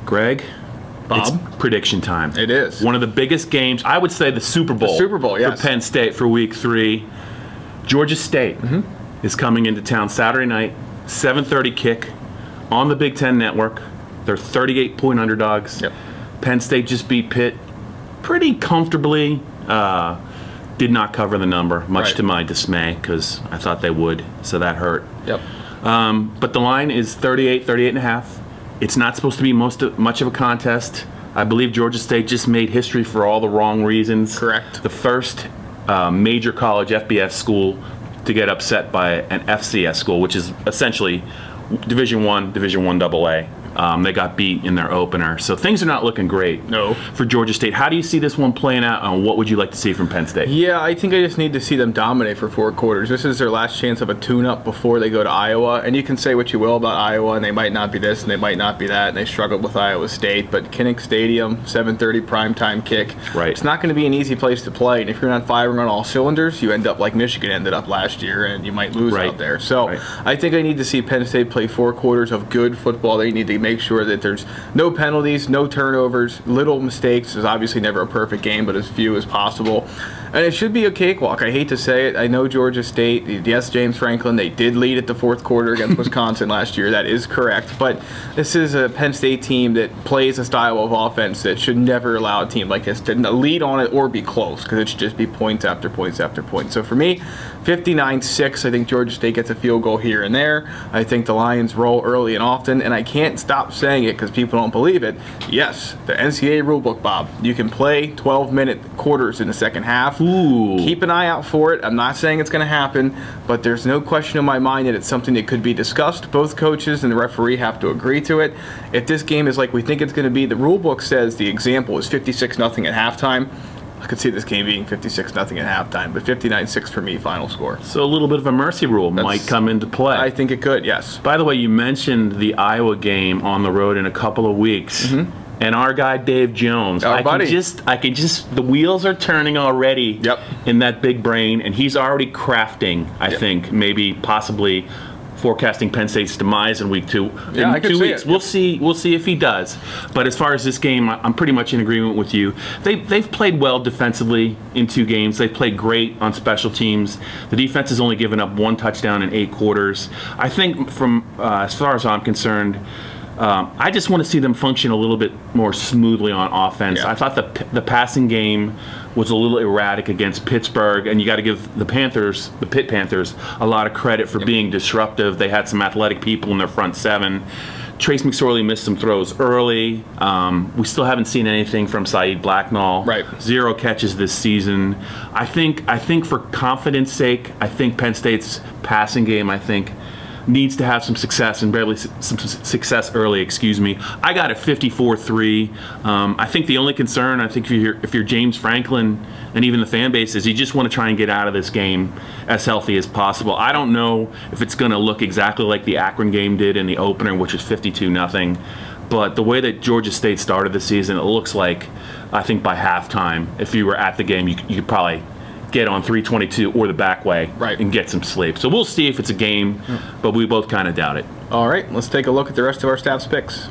Greg, Bob? it's prediction time. It is. One of the biggest games, I would say the Super Bowl. The Super Bowl, yes. For Penn State for Week 3. Georgia State is coming into town Saturday night, 7:30 kick on the Big Ten Network. They're 38-point underdogs. Yep. Penn State just beat Pitt pretty comfortably. Did not cover the number, much to my dismay, because I thought they would, so that hurt. Yep. But the line is 38.5. It's not supposed to be much of a contest. I believe Georgia State just made history for all the wrong reasons. Correct. The first major college FBS school to get upset by an FCS school, which is essentially Division I AA. They got beat in their opener. So things are not looking great for Georgia State. How do you see this one playing out, and what would you like to see from Penn State? Yeah, I think I just need to see them dominate for 4 quarters. This is their last chance of a tune-up before they go to Iowa. And you can say what you will about Iowa, and they might not be this, and they might not be that, and they struggled with Iowa State. But Kinnick Stadium, 7:30 primetime kick. Right. It's not going to be an easy place to play. And if you're not firing on all cylinders, you end up like Michigan ended up last year, and you might lose out there. So I think I need to see Penn State play 4 quarters of good football. They need to make sure that there's no penalties, no turnovers, little mistakes. There's obviously never a perfect game, but as few as possible. And it should be a cakewalk. I hate to say it. I know Georgia State, yes, James Franklin, they did lead at the 4th quarter against Wisconsin last year. That is correct. But this is a Penn State team that plays a style of offense that should never allow a team like this to lead on it or be close, because it should just be points after points after points. So for me, 59-6, I think Georgia State gets a field goal here and there. I think the Lions roll early and often, and I can't stop saying it because people don't believe it. Yes, the NCAA rulebook, Bob. You can play 12-minute quarters in the second half. Ooh. Keep an eye out for it. I'm not saying it's going to happen, but there's no question in my mind that it's something that could be discussed. Both coaches and the referee have to agree to it. If this game is like we think it's going to be, the rule book says the example is 56-0 at halftime. I could see this game being 56-0 at halftime, but 59-6 for me, final score. So a little bit of a mercy rule might come into play. I think it could, yes. By the way, you mentioned the Iowa game on the road in a couple of weeks. And our guy Dave Jones, I can just the wheels are turning already in that big brain, and he's already crafting, I think, maybe possibly forecasting Penn State's demise in week 2. Yeah, in 2 weeks. We'll see if he does. But as far as this game, I'm pretty much in agreement with you. They've played well defensively in 2 games. They've played great on special teams. The defense has only given up 1 touchdown in 8 quarters. I think from as far as I'm concerned, I just want to see them function a little bit more smoothly on offense. I thought the passing game was a little erratic against Pittsburgh, and you got to give the Pitt Panthers, a lot of credit for being disruptive. They had some athletic people in their front 7. Trace McSorley missed some throws early. We still haven't seen anything from Saeed Blacknall. 0 catches this season. I think for confidence sake, I think Penn State's passing game, needs to have some success, and barely some success early, excuse me. I got it 54-3. I think the only concern, if you're James Franklin and even the fan base, is you just want to try and get out of this game as healthy as possible. I don't know if it's going to look exactly like the Akron game did in the opener, which was 52-0. But the way that Georgia State started the season, it looks like, I think by halftime, if you were at the game, you could probably get on 322 or the back way and get some sleep. So we'll see if it's a game, but we both kind of doubt it. All right, let's take a look at the rest of our staff's picks.